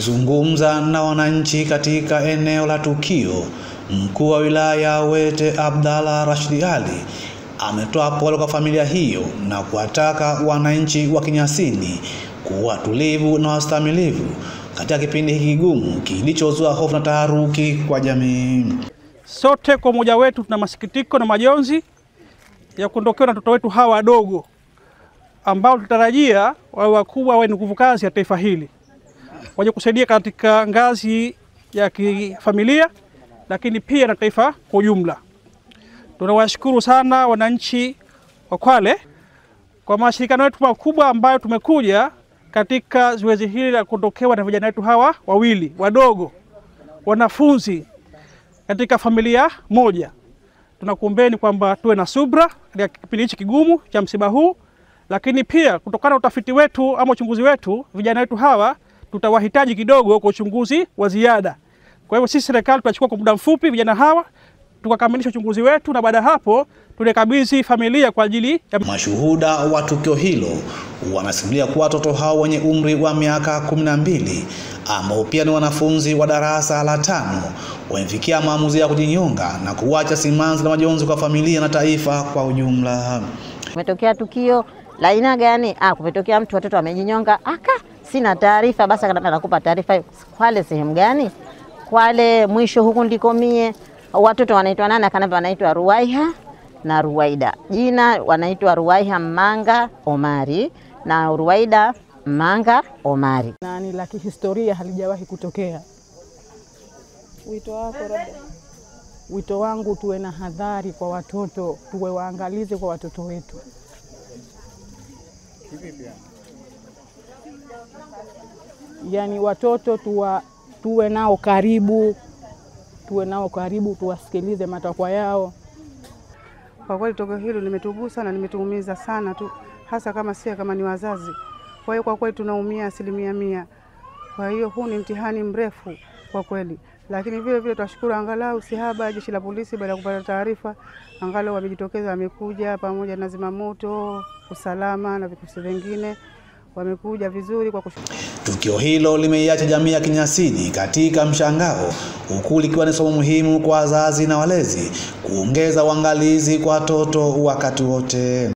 Akizungumza na wananchi katika eneo la tukio, mkuu wa wilaya Wete Abdalla Rashid Ali ametoa pole kwa familia hiyo na kuwataka wananchi wa Kinyasini kuwa tulivu na wastahimilivu katika kipindi hiki kigumu kilichozua hofu na taharuki kwa jamii. Sote kwa umoja wetu tuna masikitiko na majonzi ya kuondokewa na watoto wetu hawa wadogo ambao tutarajia wawe wakubwa, wawe nguvu kazi ya taifa hili, waje kusaidia katika ngazi ya kifamilia lakini pia na taifa kwa ujumla. Tunawashukuru sana wananchi wa Kwale kwa mashirikiano yetu makubwa ambayo tumekuja katika zoezi hili la kuondokewa na vijana wetu hawa wawili wadogo, wanafunzi katika familia moja. Tunakuombeni kwamba tuwe na subra katika kipindi hichi kigumu cha msiba huu, lakini pia kutokana na utafiti wetu ama uchunguzi wetu, vijana wetu hawa tutawahitaji kidogo kwa uchunguzi wa ziada. Kwa hivyo sisi serikali tutachukua kwa muda mfupi vijana hawa tukakamilisha uchunguzi wetu, na baada hapo tulikabidhi familia kwa ajili ya... Mashuhuda wa tukio hilo wanasimulia kuwa watoto hao wenye umri wa miaka 12 ambao pia ni wanafunzi wa darasa la 5 wamefikia maamuzi ya kujinyonga na kuacha simanzi na majonzi kwa familia na taifa kwa ujumla. Kumetokea tukio la aina gani? Kumetokea mtu watoto wamejinyonga. Sina taarifa, basi nakupa taarifa. Kwale sehemu gani? Kwale mwisho huku ndiko mie. Watoto wanaitwa nani? Akanambia wanaitwa Ruwaiha na Ruwaida. Jina wanaitwa Ruwaiha Manga Omari na Ruwaida Manga Omari. Nani la kihistoria halijawahi kutokea. Wito wako labda? Wito wangu tuwe na hadhari kwa watoto, tuwe waangalizi kwa watoto wetu. Yani watoto tuwe nao karibu, tuwasikilize matakwa yao. Kwa kweli tokeo hilo limetugusa na limetuumiza sana tu, hasa kama ni wazazi. Kwa hiyo kwa kweli tunaumia 100%. Kwa hiyo huu ni mtihani mrefu kwa kweli. Lakini vile vile tunashukuru angalau Sihaba, jeshi la polisi, baada ya kupata taarifa angalau wamejitokeza, wamekuja pamoja na zimamoto, usalama na vikosi vingine, wamekuja vizuri kwa kushukuru. Tukio hilo limeiacha jamii ya Kinyasini katika mshangao, huku likiwa ni somo muhimu kwa wazazi na walezi kuongeza uangalizi kwa watoto wakati wote.